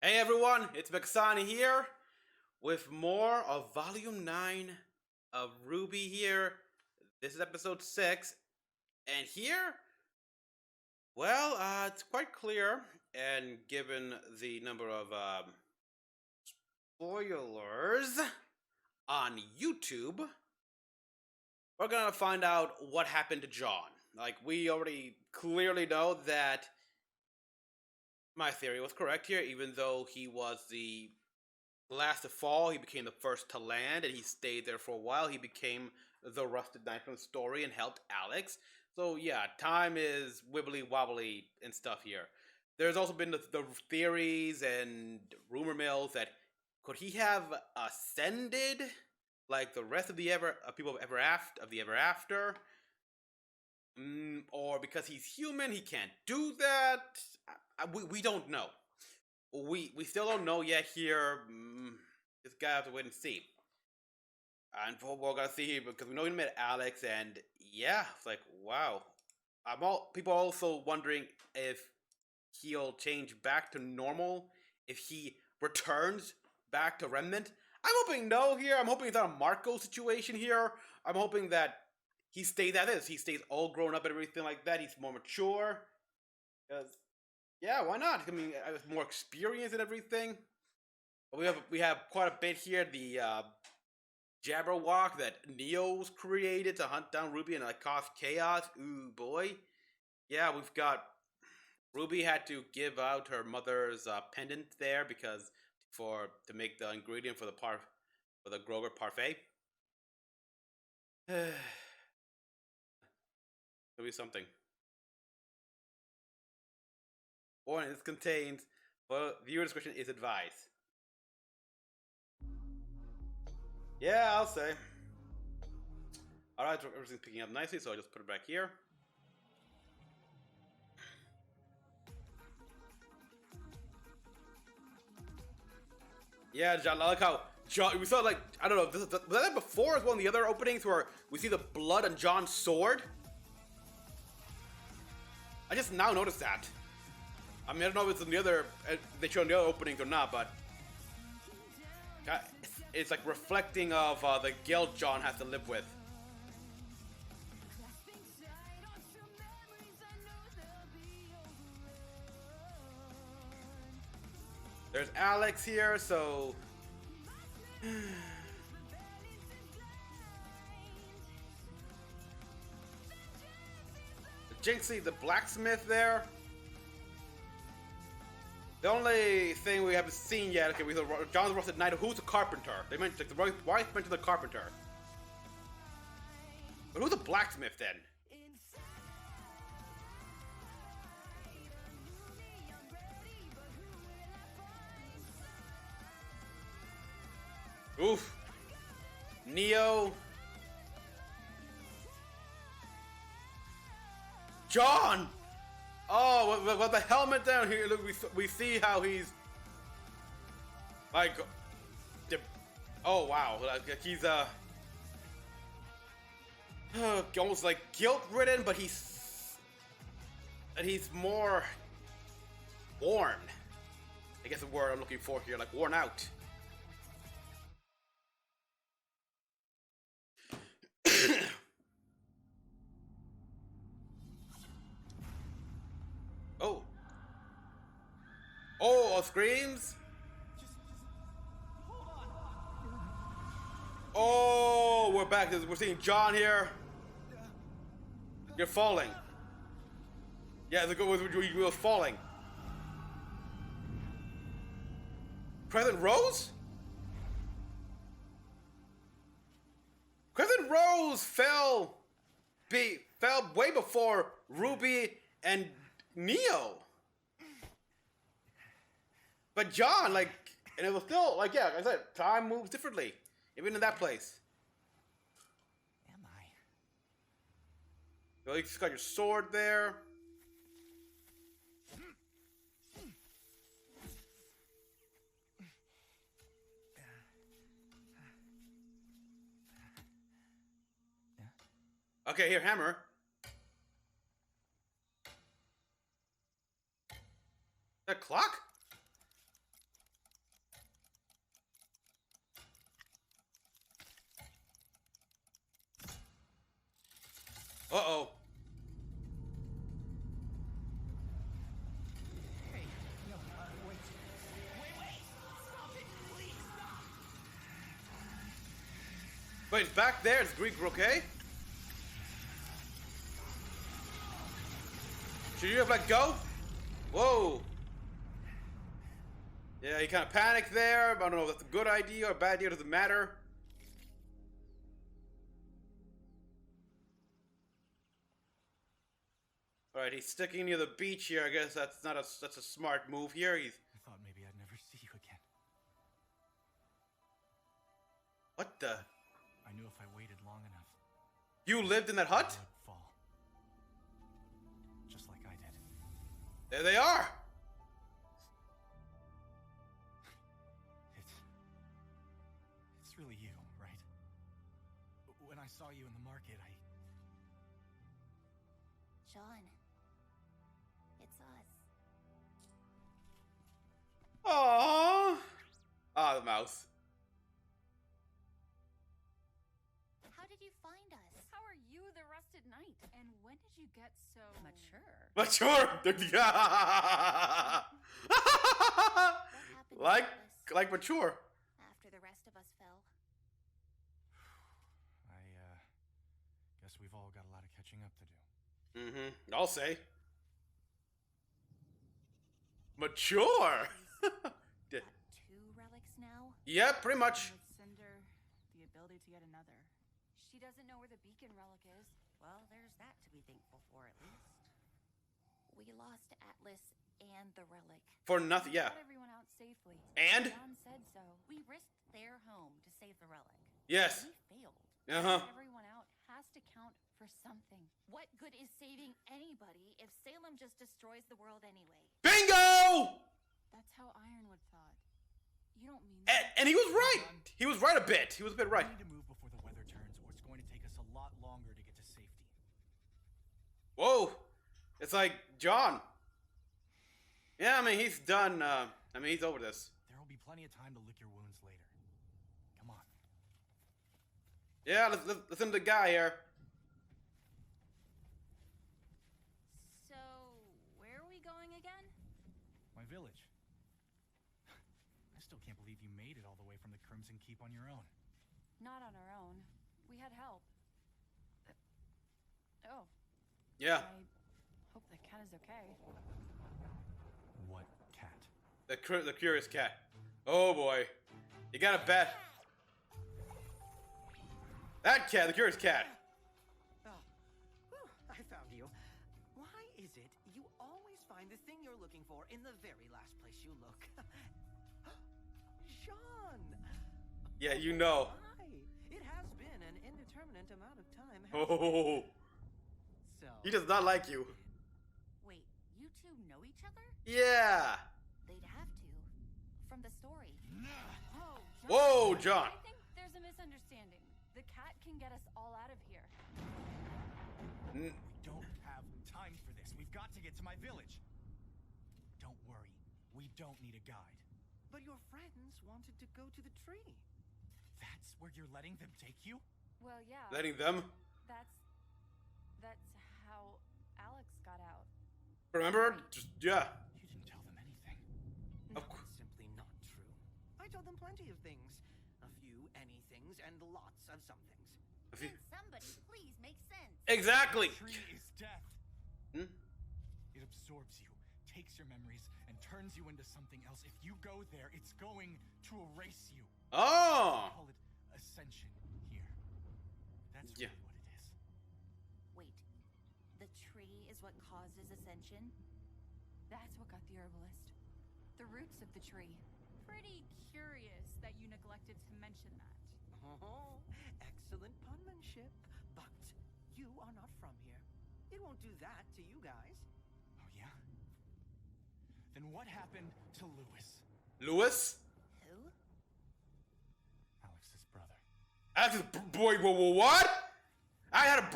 Hey everyone, it's Mecha-san here with more of Volume 9 of RWBY here. This is episode 6, and here, well, it's quite clear, and given the number of spoilers on YouTube, we're gonna find out what happened to Jaune. Like, we already clearly know that my theory was correct here, even though he was the last to fall, he became the first to land, and he stayed there for a while. He became the Rusted Knight from the story and helped Alex. So yeah, time is wibbly wobbly and stuff here. There's also been the theories and rumor mills that could he have ascended like the rest of the people of the ever after, or because he's human he can't do that. We don't know. We still don't know yet here. Just gotta have to wait and see. And we're gonna see here because we know he met Alex, and yeah, it's like wow. People are also wondering if he'll change back to normal, if he returns back to Remnant. I'm hoping no here. I'm hoping it's not a Marco situation here. I'm hoping that he stays as is. He stays all grown up and everything like that. He's more mature. Because yeah, why not? I mean, I have more experience and everything. We have quite a bit here. The Jabberwock that Neo's created to hunt down Ruby and like cause chaos. Ooh boy, yeah, we've got Ruby had to give out her mother's pendant there because to make the ingredient for the Groger parfait. It'll be something. Warning, this contains, well, viewer discretion is advised. Yeah, I'll say. Alright, everything's picking up nicely, so I'll just put it back here. Yeah, John, I like how John, we saw like, I don't know, was that before as one of the other openings where we see the blood on John's sword? I just now noticed that. I mean, I don't know if it's in the other, they showed in the other openings or not, but it's like reflecting of the guilt John has to live with. There's Alex here, so Jinxie the blacksmith there. The only thing we haven't seen yet, okay, we saw John's Rusted Knight. Who's the carpenter? They mentioned like, the wife mentioned the carpenter. But who's the blacksmith then? Oof. Neo. John! Oh, with the helmet down here, look, we see how he's like, oh wow, like he's almost like guilt-ridden, but he's more worn. I guess the word I'm looking for here, like worn out. Oh. Oh, screams. Oh, we're back. We're seeing John here. You're falling. Yeah, we were falling. Crescent Rose? Crescent Rose fell way before Ruby and Neo. But John, like, and it was still, like, yeah, like I said, time moves differently. Even in that place. Am I? So you just got your sword there. Okay, here, hammer. That clock? Uh-oh. Hey, no, wait. Wait! Stop it! Please stop! Wait, it's back there. It's Greek Roquet. Should you have let go? Whoa. Yeah, he kind of panicked there. I don't know if that's a good idea or a bad idea. Doesn't matter. All right, he's sticking near the beach here. I guess that's a smart move here. He's I thought maybe I'd never see you again. what the? I knew if I waited long enough, You lived in that hut? I would fall. Just like I did. There they are. It's really you, right? When I saw you in the market, Jaune, it's us. Aww. Ah, the mouse. How did you find us? How are you the rusted knight? And when did you get so Mature. Mature. What happened like to Atlas like mature. after the rest of us fell? guess we've all got a lot of catching up to do. Mm-hmm. I'll say. Mature. Got 2 relics now? Yeah, pretty much. with Cinder the ability to get another? She doesn't know where the beacon relic is. Well, there's that to be thankful for, at least. We lost Atlas and the relic. For nothing. Yeah. Got everyone out safely. And? John said so. We risked their home to save the relic. Yes. We failed. Uh-huh. Everyone out has to count for something. What good is saving anybody if Salem just destroys the world anyway? Bingo! That's how Ironwood thought. You don't mean And he was right. He was right a bit. He was a bit right. We need to move before the weather turns, or it's going to take us a lot longer to get to safety. Whoa. It's like John. Yeah, I mean, he's done. He's over this. There will be plenty of time to lick your wounds later. Come on. Yeah, listen to the guy here. So, where are we going again? My village. I still can't believe you made it all the way from the Crimson Keep on your own. Not on our own. We had help. Oh, Yeah, I hope the cat is okay. What cat? the curious cat. Oh boy, you gotta bet. That cat, the curious cat. Oh, whew, I found you. Why is it you always find the thing you're looking for in the very last place you look? Jaune! Yeah, you know. Hi! It has been an indeterminate amount of time. Oh, So, he does not like you. Wait, you two know each other? Yeah. They'd have to. From the story. Oh, John. Whoa, John. I think there's a misunderstanding. The cat can get us all out of here. N- We don't have time for this. We've got to get to my village. Don't worry. We don't need a guide. but your friends wanted to go to the tree. That's where you're letting them take you? Well, yeah. Letting them. That's how Alex got out. Remember? Just yeah. You didn't tell them anything. Of No, course. it's simply not true. I told them plenty of things. A few anythings and lots of somethings. If you- Can somebody please make sense? Exactly. The tree is death. Hmm? It absorbs you, takes your memories, and turns you into something else. If you go there, it's going to erase you. Oh. Call it ascension here. That's Yeah. really what it is. Wait, the tree is what causes ascension? That's what got the herbalist. The roots of the tree. Pretty curious that you neglected to mention that. Oh, excellent penmanship. But you are not from here. It won't do that to you guys. Oh, yeah? Then what happened to Lewis? Lewis? Who? Alex's brother. After boy, what? I had a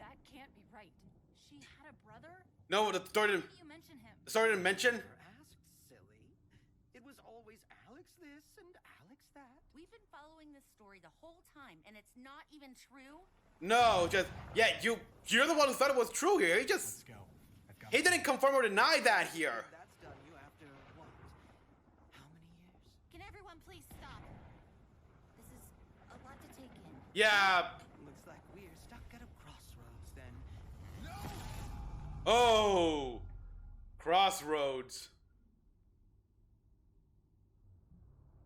That can't be right. She had a brother? No, the story Why didn't. did you mention him? The story didn't mention. Never asked, silly. It was always Alex this and Alex that. We've been following this story the whole time, and it's not even true? No, just yeah, you're the one who thought it was true here. Let's go. I've got He didn't confirm or deny that here. That's done you after what? How many years? Can everyone please stop? This is a lot to take in. Yeah. Looks like we're stuck at a crossroads then. Oh, crossroads.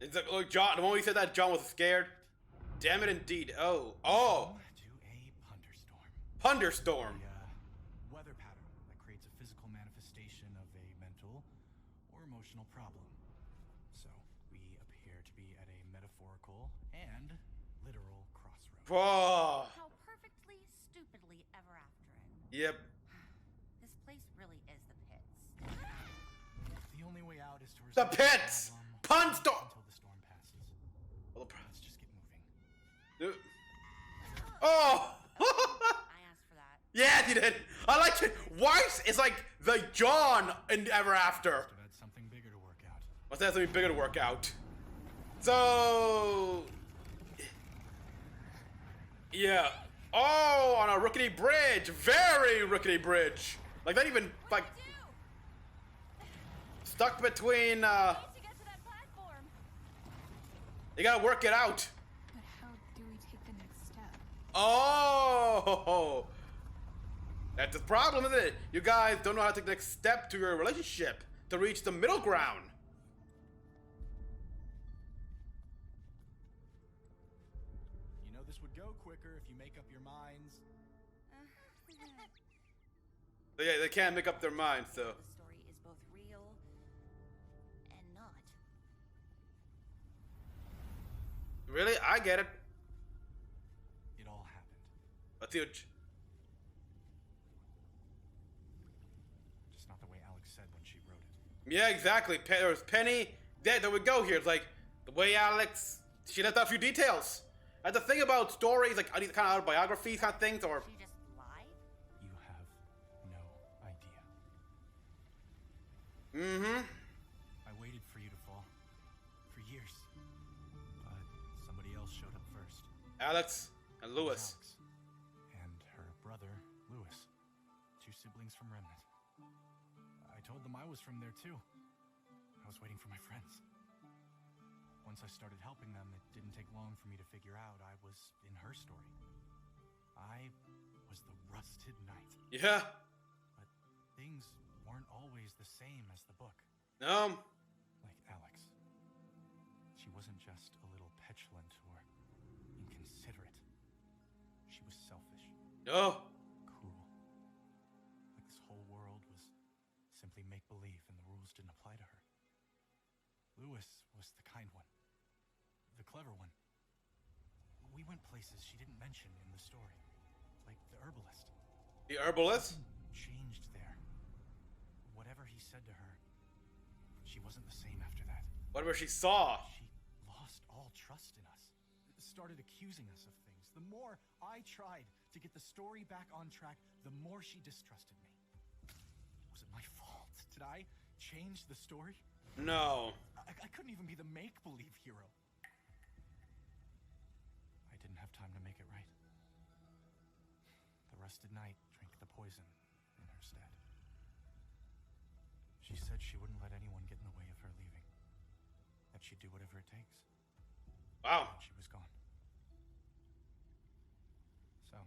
It's like, look, John. The moment he said that, John was scared. Damn it, indeed. Oh, To a punderstorm. thunderstorm. The weather pattern that creates a physical manifestation of a mental or emotional problem. So we appear to be at a metaphorical and literal crossroads. Oh, How perfectly, stupidly ever after it. yep. This place really is the pits. The only way out is to The resolve pits! problem Punstorm! until the storm passes. Well, the Let's just get moving. Oh! I asked for that. Yeah, you did. I liked it. Weiss is like the John in Ever After. Must have had something bigger to work out. Must have something bigger to work out. So, yeah. Oh, on a rickety bridge, very rickety bridge. Like not even like stuck between. Need to get to that platform. You gotta work it out. But how do we take the next step? Oh, that's the problem, isn't it? You guys don't know how to take the next step to your relationship to reach the middle ground. You know this would go quicker if you make up your minds. They can't make up their minds, so. The story is both real and not. Really? I get it. It all happened. That's huge. Just not the way Alex said when she wrote it. Yeah, exactly. There was Penny. There we go here. It's like the way Alex, she left out a few details. That's the thing about stories, like these kind of autobiographies kind of things, or She just lied? You have no idea. mm-hmm. I waited for you to fall. For years. But somebody else showed up first. Alex and Lewis. Alex. And her brother, Lewis. 2 siblings from Remnant. I told them I was from there too. I was waiting for my friends. Once I started helping them, it didn't take long for me to figure out I was in her story. I was the rusted knight. Yeah. But things weren't always the same as the book. No. Like Alex. She wasn't just a little petulant or inconsiderate. She was selfish, No. cruel. Like this whole world was simply make-believe and the rules didn't apply to her. Lewis was the kind one. The clever one. We went places she didn't mention in the story. Like the herbalist. The herbalist. Changed there. Whatever he said to her, she wasn't the same after that. Whatever she saw. She lost all trust in us. Started accusing us of things. The more I tried to get the story back on track, the more she distrusted me. Was it my fault? Did I change the story? No. I couldn't even be the make-believe hero. I didn't have time to make it right. The rusted knight drank the poison in her stead. She said she wouldn't let anyone get in the way of her leaving. That she'd do whatever it takes. Wow. And she was gone. So,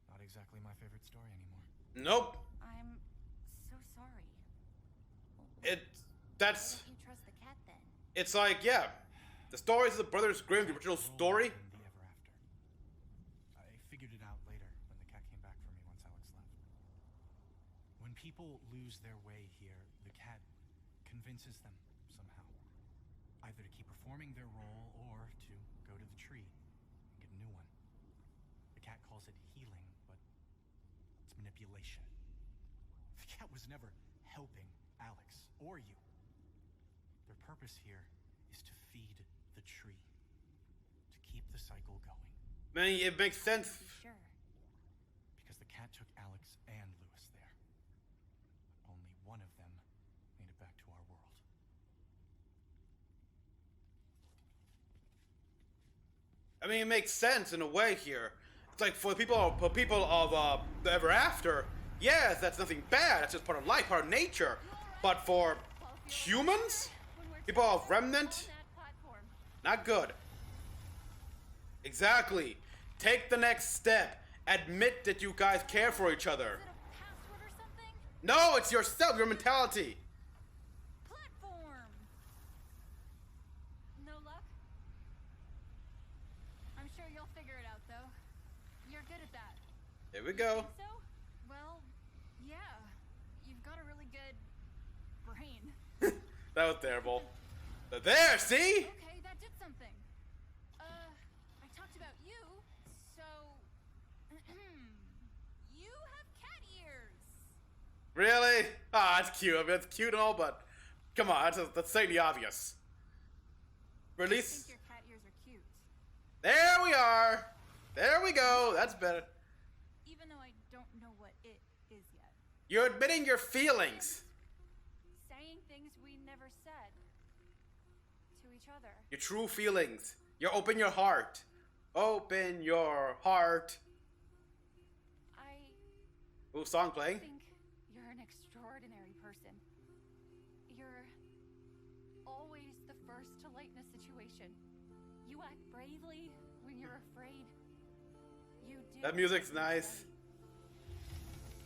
not exactly my favorite story anymore. Nope. I'm so sorry. That's. Why didn't you trust the cat then? It's like, yeah. The stories of the Brothers Grimm, the original story. In the ever after. I figured it out later when the cat came back for me once Alex left. When people lose their way here, the cat convinces them somehow. Either to keep performing their role or to go to the tree and get a new one. The cat calls it healing, but it's manipulation. The cat was never helping Alex or you. Their purpose here is to feed the tree. To keep the cycle going. Man, it makes sense. Sure. Because the cat took Alex and Lewis there. But only one of them made it back to our world. I mean, it makes sense in a way here. It's like for people of the ever after, yes, that's nothing bad. That's just part of life, part of nature. But for humans, people of remnant, not good. Exactly. Take the next step. Admit that you guys care for each other. Is it a password or something? No, it's yourself, your mentality. Platform. No luck? I'm sure you'll figure it out, though. You're good at that. There we go. Think so? Well, yeah. You've got a really good brain. That was terrible. But there, see? Okay, that did something. I talked about you, so you have cat ears. Really? Ah, that's cute. I mean, that's cute and all, but come on, that's saying the obvious. I Release. think your cat ears are cute, There we are. There we go. That's better. even though I don't know what it is yet. You're admitting your feelings. Saying things we never said to each other. Your true feelings. You open your heart. Open your heart. I Ooh, song playing. think you're an extraordinary person. You're always the first to lighten a situation. You act bravely when you're afraid. You do. That music's nice.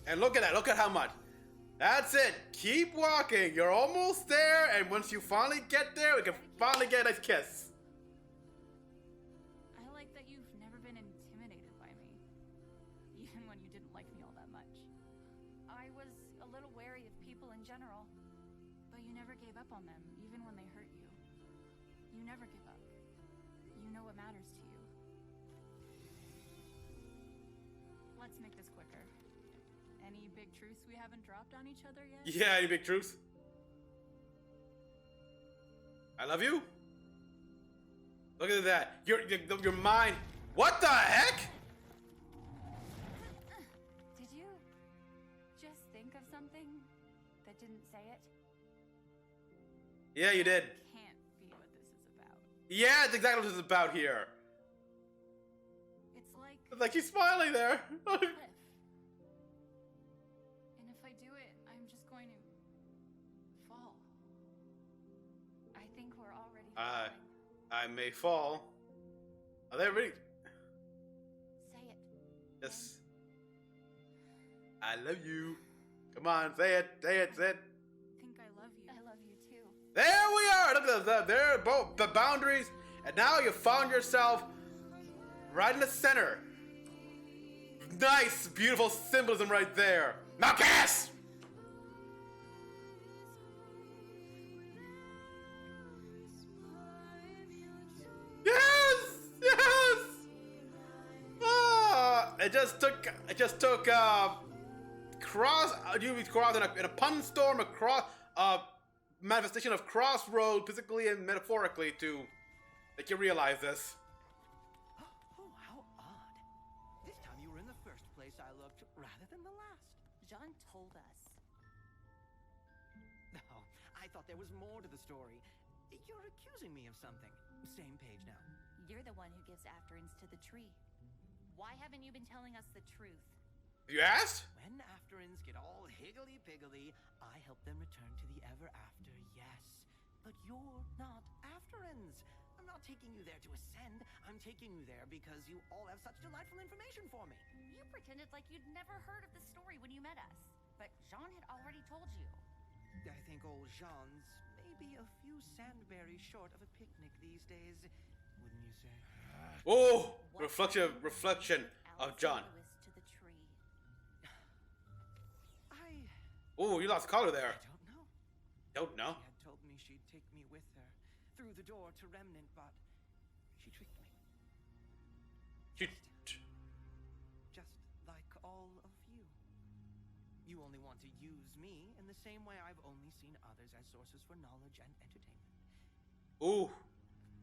And look at that. Look at how much. That's it. Keep walking. You're almost there. And once you finally get there, we can finally get a nice kiss. I like that you've never been intimidated by me, even when you didn't like me all that much. I was a little wary of people in general, but you never gave up on them, even when they hurt you. You never give up. You know what matters to you. Let's make this quicker. Any big truths we haven't dropped on each other yet? Yeah, any big truths? I love you. Look at that. Your mind. What the heck? Did you just think of something that didn't say it? Yeah, you did. Can't be what this is about. Yeah, it's exactly what this is about here. It's like It's like he's smiling there. cliff. And if I do it, I'm just going to fall. I think we're already falling. I may fall. Are they ready? Say it. Yes. I love you. Come on, say it, say it, say it. Think I love you. I love you too. There we are. Look at that. There, both the boundaries, and now you found yourself right in the center. Nice, beautiful symbolism right there. Marcus! Yes, yes. Ah, it just took cross. You cross in a pun storm across manifestation of crossroad, physically and metaphorically, to make you realize this. Oh, how odd. This time you were in the first place I looked rather than the last. Jaune told us. Oh, I thought there was more to the story. You're accusing me of something. Same page now. You're the one who gives afterins to the tree. Why haven't you been telling us the truth? You asked? When afterins get all higgledy-piggledy, I help them return to the ever after, yes. But you're not afterins. I'm not taking you there to ascend. I'm taking you there because you all have such delightful information for me. You pretended like you'd never heard of the story when you met us. But Jaune had already told you. I think old Jean's maybe a few sandberries short of a picnic these days, wouldn't you say? Oh, What reflection of Alice John. Lewis to the tree. Oh, you lost color there. I don't know. Don't know. She had told me she'd take me with her through the door to Remnant, but she tricked me. You- Just like all of you. You only want to use me in the same way I've only seen others as sources for knowledge and entertainment. Ooh.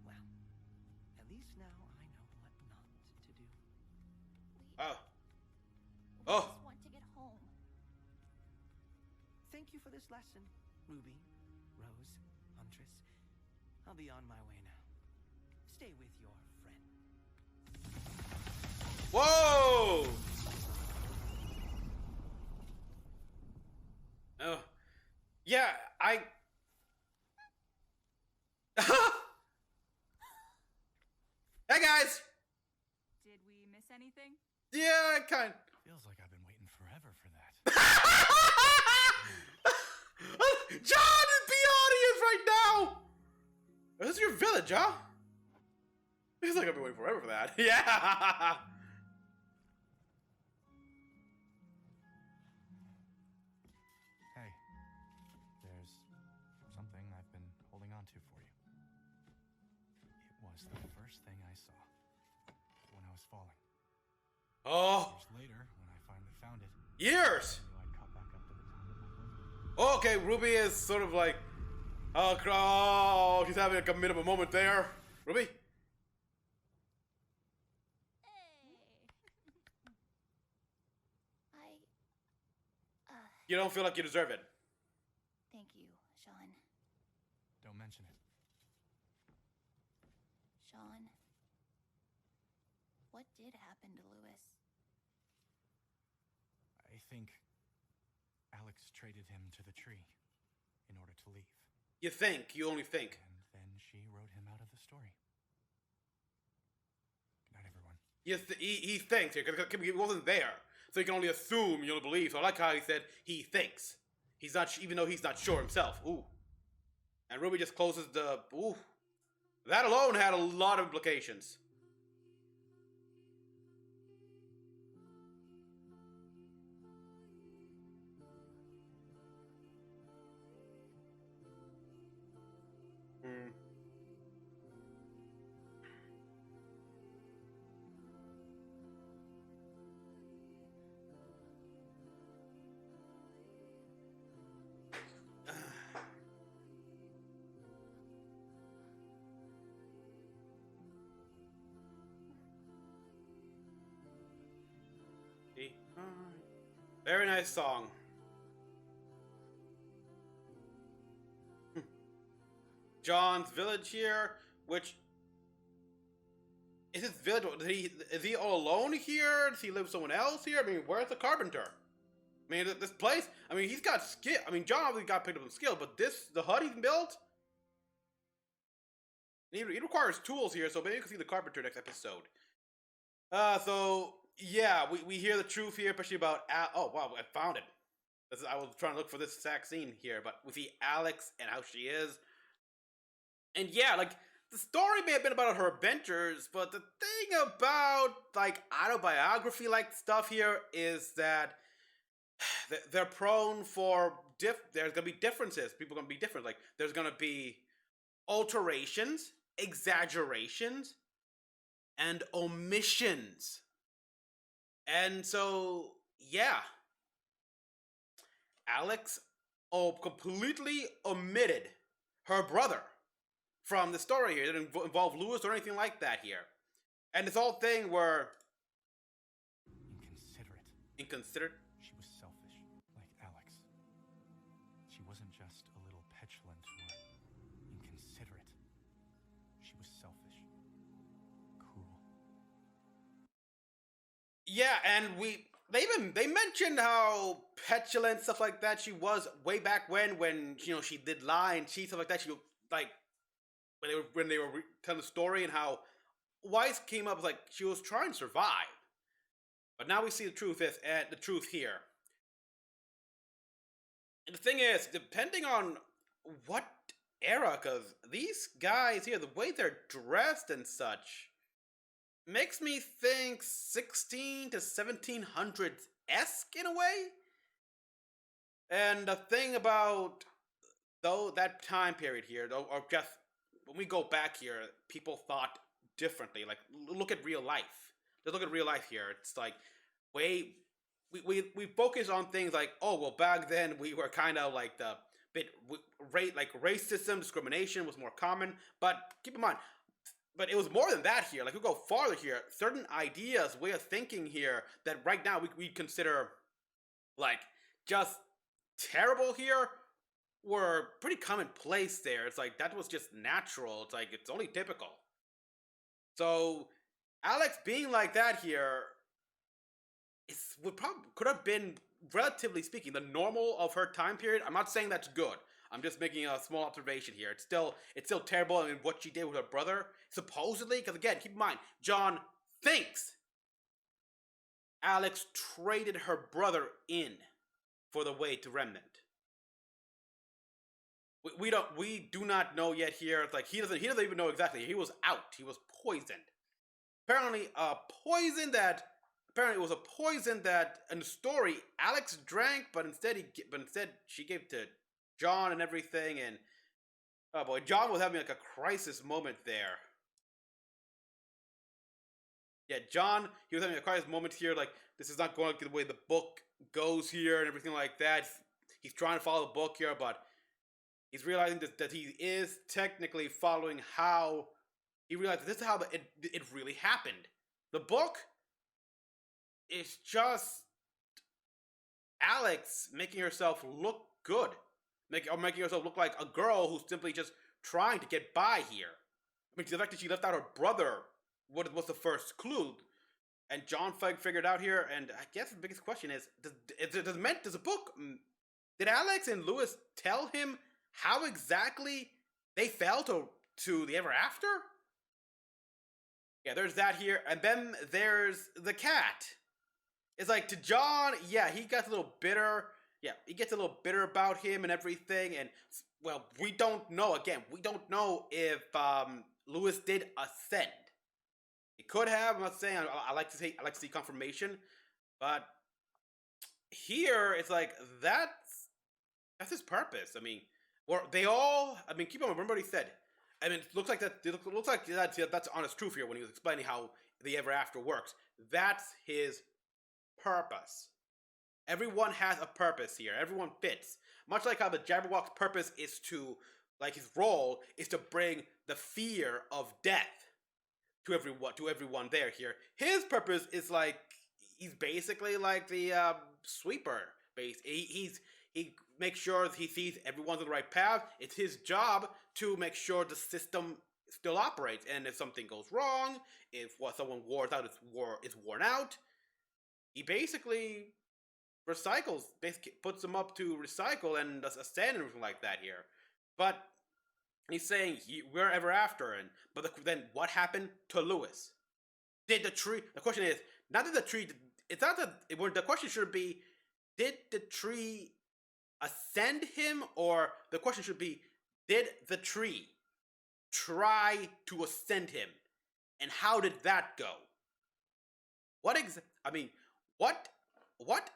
Well, at least now I know what not to do. Oh. We Oh. just want to get home. Thank you for this lesson, Ruby, Rose, Huntress. I'll be on my way now. Stay with your friend. Whoa! Oh. Yeah, I... Hey, guys! Did we miss anything? Yeah, kind Feels like I've been waiting forever for that. John is the audience right now! This is your village, huh? Feels like I've been waiting forever for that. Yeah! Hey, there's something I've been holding on to for you. It was the first thing I saw when I was falling. Oh, Years later, when I finally found it, years! I knew I'd caught back up to the top of my boat. Okay, Ruby is sort of like, oh, she's having like a bit of a moment there. Ruby? You don't feel like you deserve it. Thank you, Sean. Don't mention it. Sean, what did happen to Lewis? I think Alex traded him to the tree in order to leave. You think, you only think. And then she wrote him out of the story. Good night, everyone. He thinks here, because he wasn't there. So you can only assume, you don't believe. So I like how he said he thinks. He's not, even though he's not sure himself. Ooh. And Ruby just closes the, ooh. That alone had a lot of implications. Hmm. Very nice song. John's village here, which is his village. Is he all alone here? Does he live with someone else here? I mean, where's the carpenter? I mean, this place. I mean, he's got skill. I mean, John obviously got picked up some skill, but the hut he's built, he requires tools here. So maybe you can see the carpenter next episode. So yeah, we hear the truth here, especially about oh wow, I found it. I was trying to look for this exact scene here, but we see Alex and how she is. And yeah, like, the story may have been about her adventures, but the thing about, like, autobiography-like stuff here is that they're prone for, there's gonna be differences. People are gonna be different. Like, there's gonna be alterations, exaggerations, and omissions. And so, yeah. Alex completely omitted her brother from the story here. It didn't involve Lewis or anything like that here. And this whole thing where... Inconsiderate? She was selfish, like Alex. She wasn't just a little petulant or inconsiderate. She was selfish. Cruel. Yeah, and they mentioned how petulant, stuff like that, she was way back when, you know, she did lie and cheat, stuff like that. She, like, when they were telling the story, and how Weiss came up, like, she was trying to survive. But now we see the truth here. And the thing is, depending on what era, because these guys here, the way they're dressed and such, makes me think 16 to 1700s-esque in a way. And the thing about that time period here, or just when we go back here, people thought differently. Like, look at real life. Just look at real life here. It's like, we focus on things like, oh, well, back then we were kind of like racism, discrimination was more common. But keep in mind, but it was more than that here. Like, we go farther here. Certain ideas, way of thinking here that right now we consider like just terrible here were pretty commonplace there. It's like, that was just natural. It's like, it's only typical. So Alex being like that here could have been, relatively speaking, the normal of her time period. I'm not saying that's good. I'm just making a small observation here. It's still terrible. I mean, what she did with her brother, supposedly, because again, keep in mind, John thinks Alex traded her brother in for the way to Remnant. We do not know yet here. It's like he doesn't even know exactly. He was out. He was poisoned. Apparently, it was a poison that in the story Alex drank, but instead she gave to John and everything. And oh boy, John was having like a crisis moment there. Yeah, John, he was having a crisis moment here. Like, this is not going the way the book goes here and everything like that. He's trying to follow the book here, but he's realizing that he is technically following how he realized this is how it really happened. The book is just Alex making herself look good, making herself look like a girl who's simply just trying to get by here. I mean, the fact that she left out her brother was the first clue, and John figured out here. And I guess the biggest question is: did Alex and Lewis tell him how exactly they fell to the ever after? Yeah, there's that here, and then there's the cat. It's like, to John, yeah, he gets a little bitter. Yeah, he gets a little bitter about him and everything, and well, we don't know. Again, we don't know if Lewis did ascend. He could have. I'm not saying. I like to see confirmation, but here it's like that's his purpose. I mean, keep on remember what he said. I mean, it looks like that's honest truth here when he was explaining how the ever after works. That's his purpose. Everyone has a purpose here. Everyone fits. Much like how the Jabberwock's purpose is to, like, his role is to bring the fear of death to everyone there here. His purpose is like, he's basically like the sweeper. He makes sure he sees everyone's on the right path. It's his job to make sure the system still operates. And if something goes wrong, if what someone wears out is worn out, he basically puts them up to recycle and ascend and everything like that here. But he's saying we're ever after, then what happened to Lewis? Did the tree? The question is not that the tree. It's not that. The question should be, did the tree ascend him, or the question should be, did the tree try to ascend him, and how did that go? What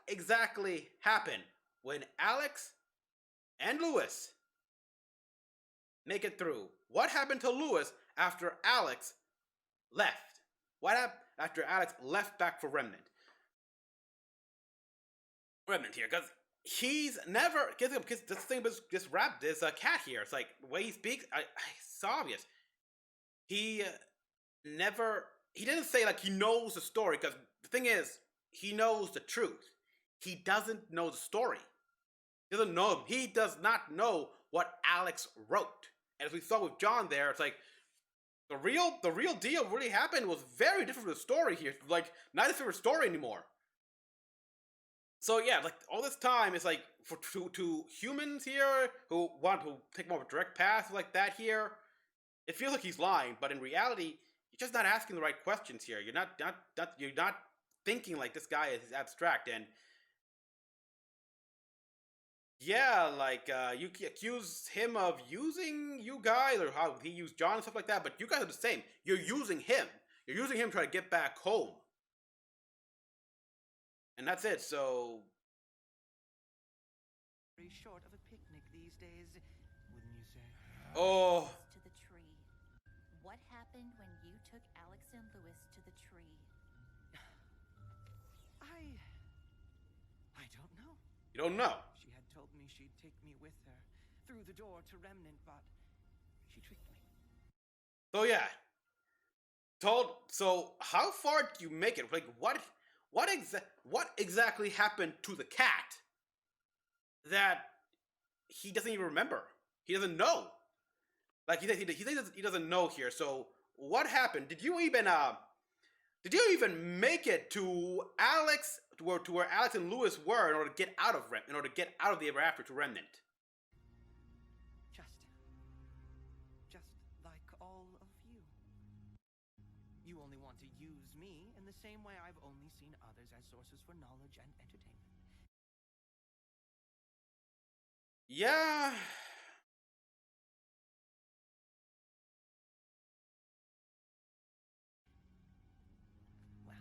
exactly happened when Alex and Lewis make it through? What happened to Lewis after Alex left? What happened after Alex left back for Remnant? Remnant here, because he's never, because this thing was just wrapped. There's a cat here. It's like, the way he speaks, it's obvious. He didn't say like he knows the story, because the thing is, he knows the truth. He doesn't know the story. He doesn't know him. He does not know what Alex wrote. And as we saw with John there, it's like, the real deal really happened was very different from the story here. Like, not a favorite story anymore. So yeah, like, all this time is like, to humans here who want to take more of a direct path like that here, it feels like he's lying, but in reality, you're just not asking the right questions here. You're not thinking like this guy is abstract. And yeah, like, you accuse him of using you guys, or how he used John and stuff like that, but you guys are the same. You're using him. You're using him to try to get back home. And that's it, so... Very short of a picnic these days, wouldn't you say? Oh... To the tree. What happened when you took Alex and Lewis to the tree? I don't know. You don't know? She had told me she'd take me with her through the door to Remnant, but she tricked me. So yeah. So how far do you make it? Like, what exactly happened to the cat that he doesn't even remember? He doesn't know. Like, he doesn't know here. So what happened? Did you even Did you even make it to Alex, to where Alex and Lewis were in order to get out of the Ever After to Remnant? Just like all of you. You only want to use me in the same way I've only seen others as sources for knowledge and entertainment. Yeah. Well,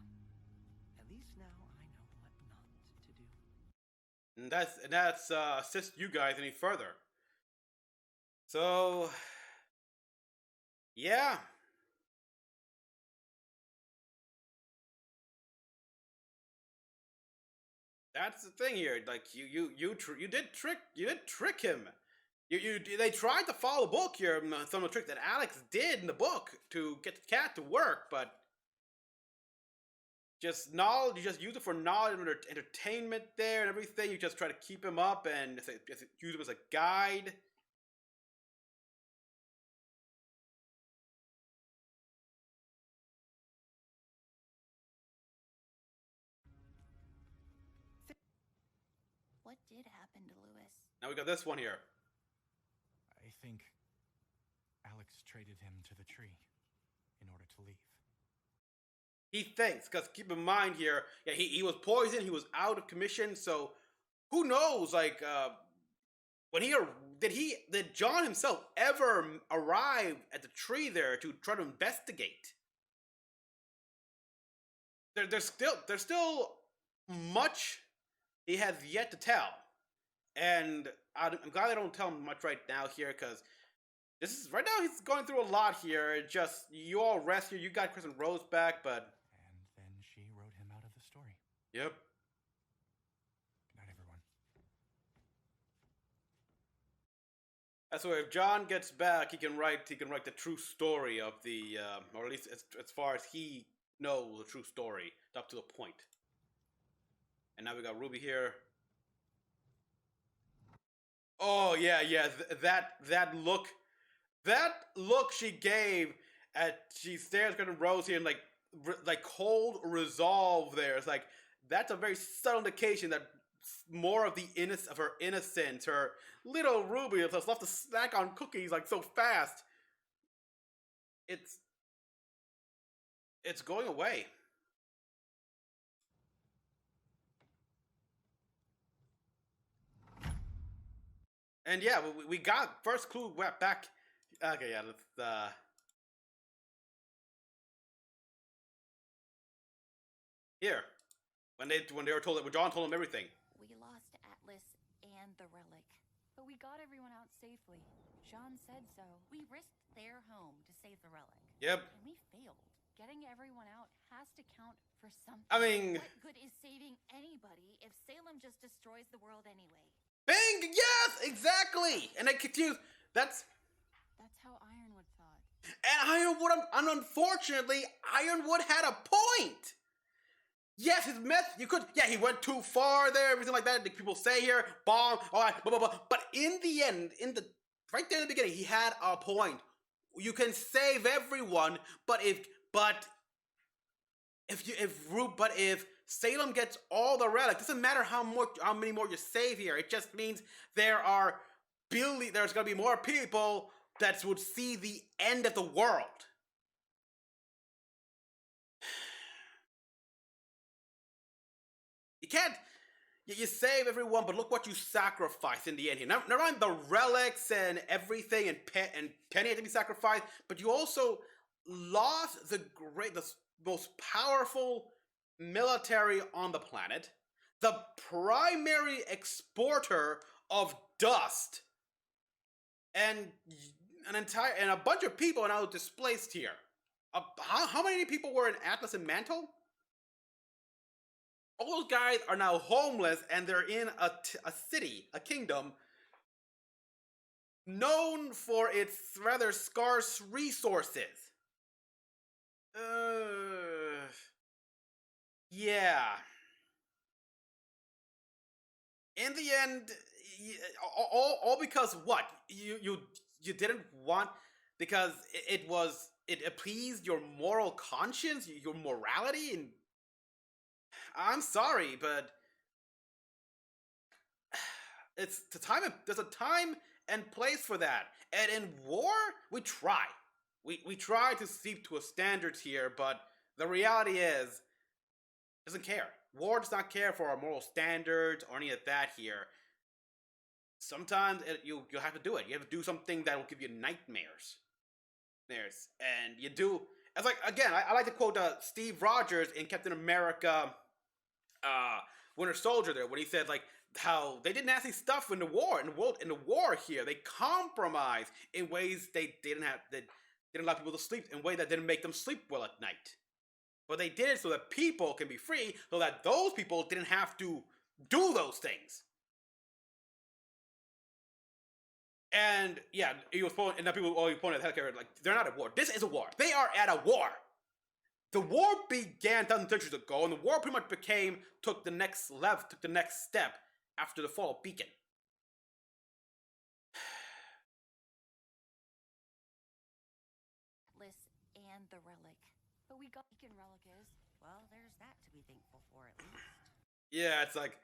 at least now I know what not to do. And that's assist you guys any further. So yeah. That's the thing here. Like you did trick him. They tried to follow the book here. Some of the trick that Alex did in the book to get the cat to work, but just knowledge. You just use it for knowledge and entertainment there and everything. You just try to keep him up and just use him as a guide. What did happen to Lewis? Now we got this one here. I think Alex traded him to the tree in order to leave. He thinks, because keep in mind here, yeah, he was poisoned, he was out of commission, so who knows, like, did John himself ever arrive at the tree there to try to investigate? There's still much he has yet to tell, and I'm glad I don't tell him much right now here, because right now he's going through a lot here. It just, you all rest here, you got Chris and Rose back, but... And then she wrote him out of the story. Yep. Good night, everyone. That's why if John gets back, he can write the true story of the, or at least as far as he knows the true story, up to the point. And now we got Ruby here. Oh yeah, that look she gave she stares at Rose here and like cold resolve there. It's like that's a very subtle indication that more of the her innocence, her little Ruby that's left to snack on cookies like so fast. It's going away. And yeah, we got first clue back. Okay, yeah, let's here when they were told when John told them everything. We lost Atlas and the relic. But we got everyone out safely. Jean said so. We risked their home to save the relic. Yep. And we failed. Getting everyone out has to count for something. I mean, what good is saving anybody if Salem just destroys the world anyway? Bing! Yes, exactly. And I confused. That's how Ironwood thought. And Ironwood, unfortunately, Ironwood had a point. Yes, his meth. He went too far there, everything like that. Like people say here, bomb, all right, blah blah blah. But in the end, right there in the beginning, he had a point. You can save everyone, but if Salem gets all the relics, doesn't matter how many more you save here. It just means there's gonna be more people that would see the end of the world. You can't. You save everyone, but look what you sacrifice in the end here. Never mind the relics and everything, and Penny had to be sacrificed, but you also lost the most powerful military on the planet, the primary exporter of dust, and a bunch of people are now displaced here. How many people were in Atlas and Mantle? All those guys are now homeless, and they're in a city, a kingdom, known for its rather scarce resources. Yeah. In the end, all because what? You didn't want, because it was it appeased your moral conscience, your morality, and I'm sorry, but it's the time. There's a time and place for that. And in war, we try. We try to seep to a standards here, but the reality is, doesn't care. War does not care for our moral standards or any of that here. Sometimes you have to do it. You have to do something that will give you nightmares. And you do. It's like, again, I like to quote Steve Rogers in Captain America, Winter Soldier there, when he said like how they did nasty stuff in the war, in the war here. They compromised in ways they didn't allow people to sleep, in a way that didn't make them sleep well at night. But they did it so that people can be free, so that those people didn't have to do those things. And yeah, he was pointing, and then people always pointed at healthcare like, they're not at war. This is a war. They are at a war. The war began thousands of centuries ago, and the war pretty much took the next step after the fall of Beacon. Atlas and the relic. But we got Beacon relic is. Well, there's that to be thankful for at least. Yeah, it's like,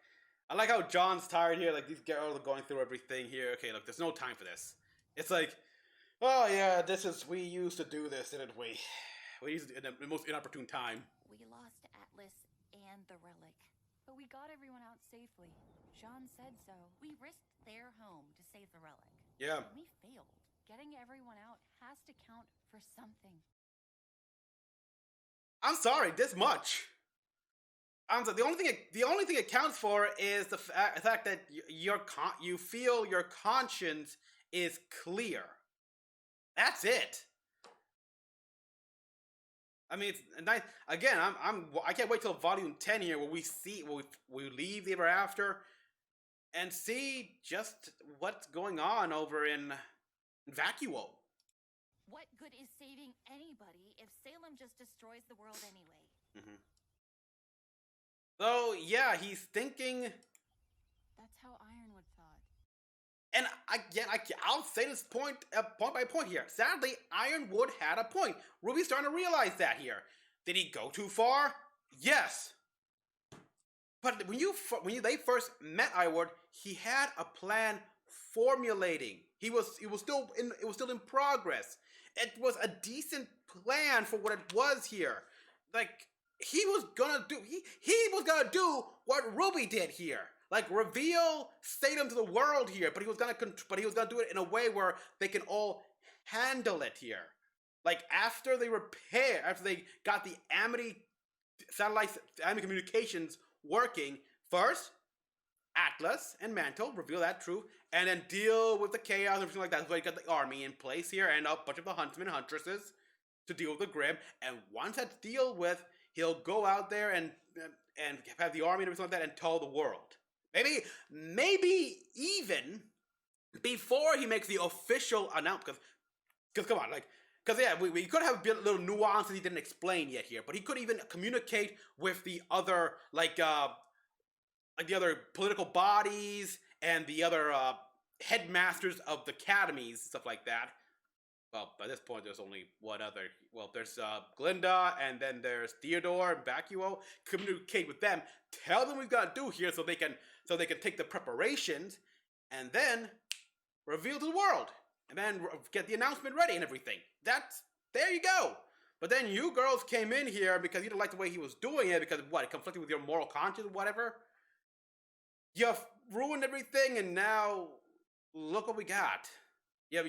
I like how John's tired here, like these girls are going through everything here. Okay, look, there's no time for this. It's like, oh yeah, we used to do this, didn't we? We used it in the most inopportune time. We lost Atlas and the relic. But we got everyone out safely. Jaune said so. We risked their home to save the relic. Yeah. And we failed. Getting everyone out has to count for something. I'm sorry, this much. I'm sorry, the only thing it counts for is the fact that you feel your conscience is clear. That's it. I mean, it's nice. Again, I can't wait till volume 10 here, where we leave the Ever After and see just what's going on over in Vacuo. What good is saving anybody if Salem just destroys the world anyway? Mm-hmm. So yeah, he's thinking. That's how Ironwood thought. And again, I'll say this point by point here. Sadly, Ironwood had a point. RWBY's starting to realize that here. Did he go too far? Yes. But when they first met Ironwood, he had a plan formulating. It was still in progress. It was a decent plan for what it was here. Like he was gonna do what RWBY did here. Like reveal Salem to the world here, but he was gonna do it in a way where they can all handle it here. Like after they got the Amity communications working, first Atlas and Mantle reveal that truth, and then deal with the chaos and everything like that. So you got the army in place here and a bunch of the huntsmen and huntresses to deal with the Grim. And once that's dealt with, he'll go out there and have the army and everything like that and tell the world. Maybe even before he makes the official announcement, because come on, we could have a little nuances he didn't explain yet here, but he could even communicate with the other the other political bodies and the other headmasters of the academies, stuff like that. Well, by this point, there's only one other. Well, there's Glinda, and then there's Theodore and Vacuo. Communicate with them, tell them what we've got to do here, so they can take the preparations, and then reveal to the world, and then get the announcement ready and everything. There you go. But then you girls came in here because you didn't like the way he was doing it, because it conflicted with your moral conscience or whatever. You ruined everything, and now look what we got. You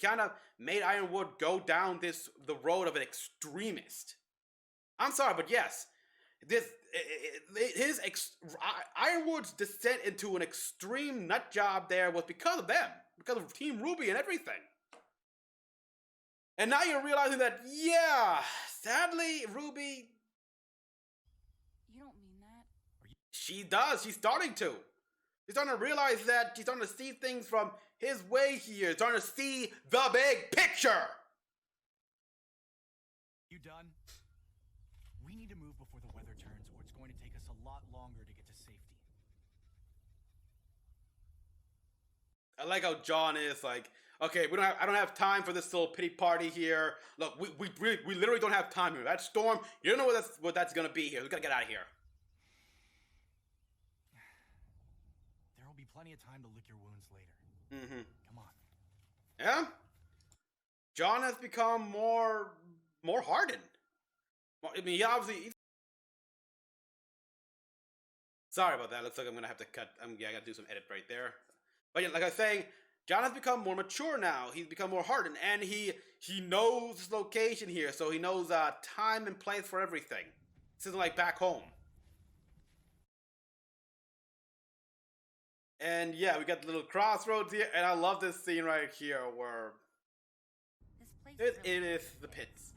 kind of made Ironwood go down the road of an extremist. I'm sorry, but yes, Ironwood's descent into an extreme nut job there was because of them, because of Team RWBY and everything. And now you're realizing that, yeah, sadly, RWBY. You don't mean that? She does. She's starting to. She's starting to realize that she's starting to see things from his way here. Starting to see the big picture. You done? We need to move before the weather turns, or it's going to take us a lot longer to get to safety. I like how John is like, Okay, I don't have time for this little pity party here. Look, we literally don't have time here. That storm, you don't know what that's gonna be here. We gotta get out of here. There will be plenty of time to lick your wounds later. Mm-hmm. Come on. Yeah? Jaune has become more hardened. I mean, he obviously... Sorry about that. Looks like I'm gonna have to cut. I gotta do some edit right there. But yeah, like I was saying, Jaune has become more mature now. He's become more hardened, and he knows his location here, so he knows time and place for everything. This isn't like back home. And yeah, we got the little crossroads here, and I love this scene right here where This place it is the pits.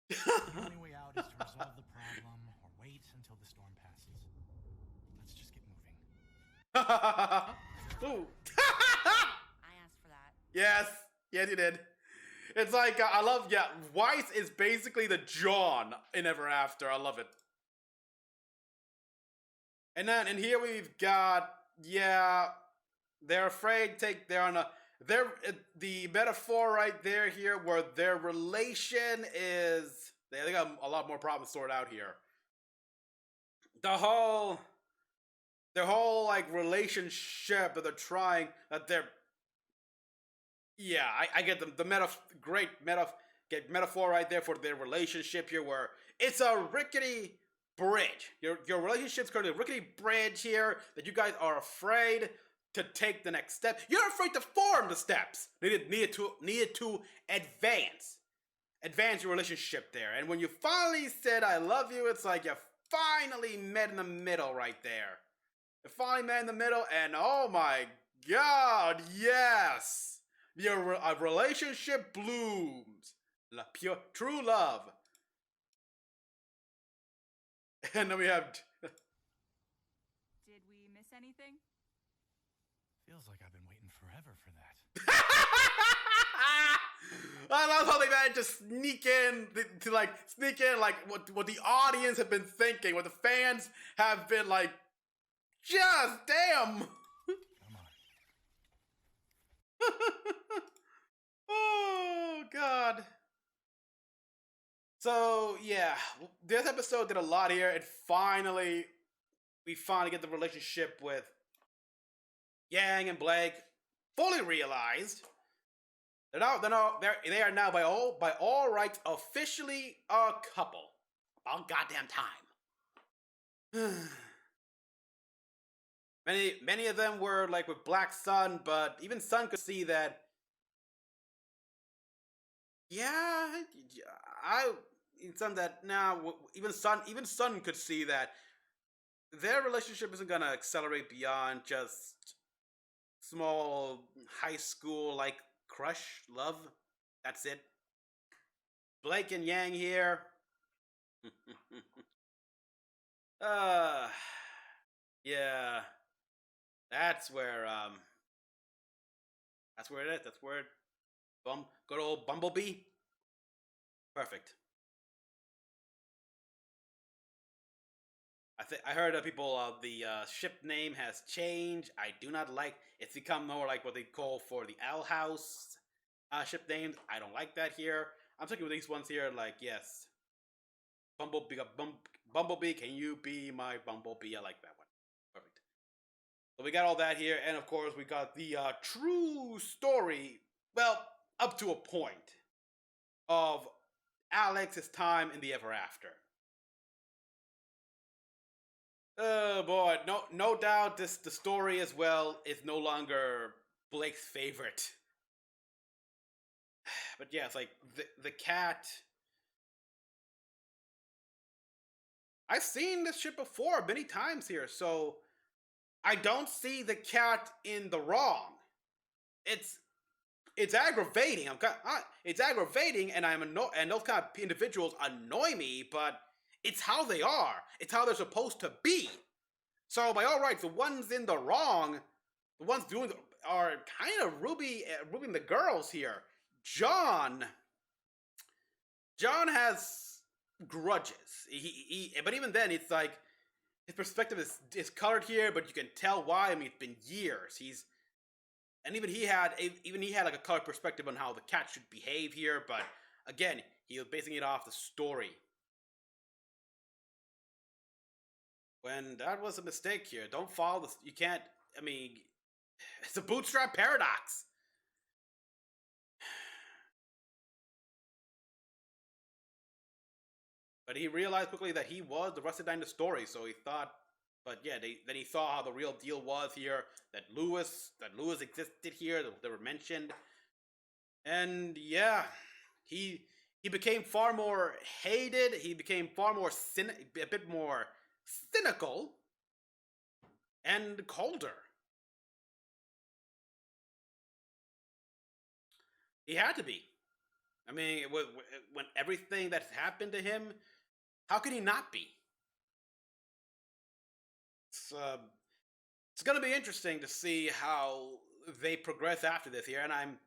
The only way out is to resolve the problem or wait until the storm passes. Let's just get moving. Ooh. I asked for that. Yes, you did. It's like, I love, Weiss is basically the Jaune in Ever After. I love it. And then, and here we've got, they're afraid the metaphor right there here where their relation is, they got a lot more problems sorted out here. Their whole like relationship that they're trying, that they're, I get them. The metaphor right there for their relationship here, where it's a rickety bridge. Your relationship's currently a rickety bridge here that you guys are afraid to take the next step. You're afraid to form the steps needed to advance your relationship there. And when you finally said "I love you," it's like you finally met in the middle right there. You finally met in the middle, and oh my God, yes. Your relationship blooms. Pure, true love. And then we have... Did we miss anything? Feels like I've been waiting forever for that. I love how they managed to sneak in what the audience have been thinking, what the fans have been like, just damn. Oh, God. So, yeah, this episode did a lot here. We finally get the relationship with Yang and Blake fully realized. They are now by all rights officially a couple. About goddamn time. Many of them were like with Black Sun, but even Sun could see that. Even Sun could see that their relationship isn't gonna accelerate beyond just small high school like crush love. That's it. Blake and Yang here. Yeah. That's where it is. That's where good old Bumblebee. Perfect. I heard people the ship name has changed. I do not like it's become more like what they call for the Owl House ship names. I don't like that here. I'm talking with these ones here, like, yes. Bumblebee, can you be my Bumblebee? I like that one. Perfect. So we got all that here, and of course we got the true story, well, up to a point, of Alex's time in the Ever After. Oh boy, no doubt the story as well is no longer Blake's favorite. But yeah, it's like the cat. I've seen this shit before many times here, so I don't see the cat in the wrong. It's aggravating. It's aggravating, and and those kind of individuals annoy me, but it's how they are. It's how they're supposed to be. So by all rights, the ones in the wrong, the ones doing are kind of RWBY the girls here. Jaune has grudges. But even then, it's like his perspective is colored here, but you can tell why. I mean, it's been years. And even he had like a color perspective on how the cat should behave here, but again, he was basing it off the story. When that was a mistake here. Don't follow this. You can't. I mean, it's a bootstrap paradox. But he realized quickly that he was the rusted knight in the story, so he thought. But yeah, then he saw how the real deal was here. That Lewis existed here. They were mentioned, and yeah, he became far more hated. He became far more a bit more cynical and colder. He had to be. I mean, when everything that's happened to him, how could he not be? It's going to be interesting to see how they progress after this here, and I'm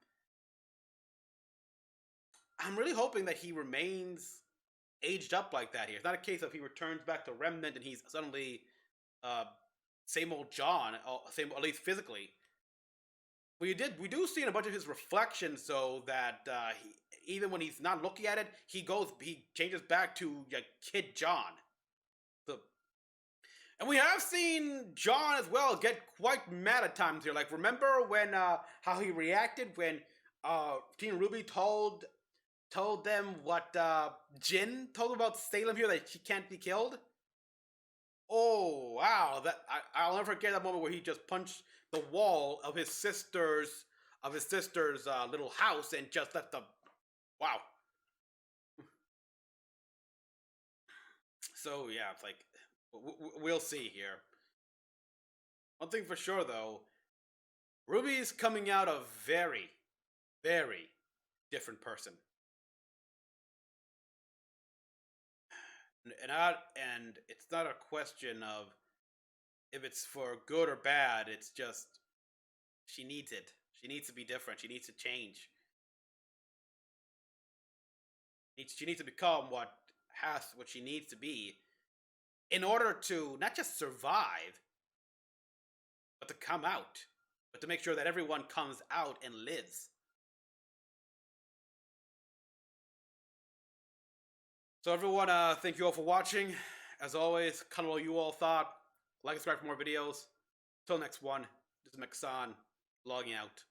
really hoping that he remains aged up like that here. It's not a case of he returns back to Remnant and he's suddenly same old John, at least physically. We do see in a bunch of his reflections, so that even when he's not looking at it, he changes back to Kid John. And we have seen John as well get quite mad at times here. Like, remember when how he reacted when Team RWBY told them what Jin told about Salem here, that she can't be killed? Oh wow! I'll never forget that moment where he just punched the wall of his sister's little house and just let the wow. So yeah, it's like we'll see here. One thing for sure though, Ruby's coming out a very, very different person. And it's not a question of if it's for good or bad. It's just she needs it. She needs to be different. She needs to change. She needs to become what she needs to be in order to not just survive, but to come out, but to make sure that everyone comes out and lives. So everyone, thank you all for watching. As always, comment what you all thought. Like and subscribe for more videos. Till next one, this is Mecha-san, logging out.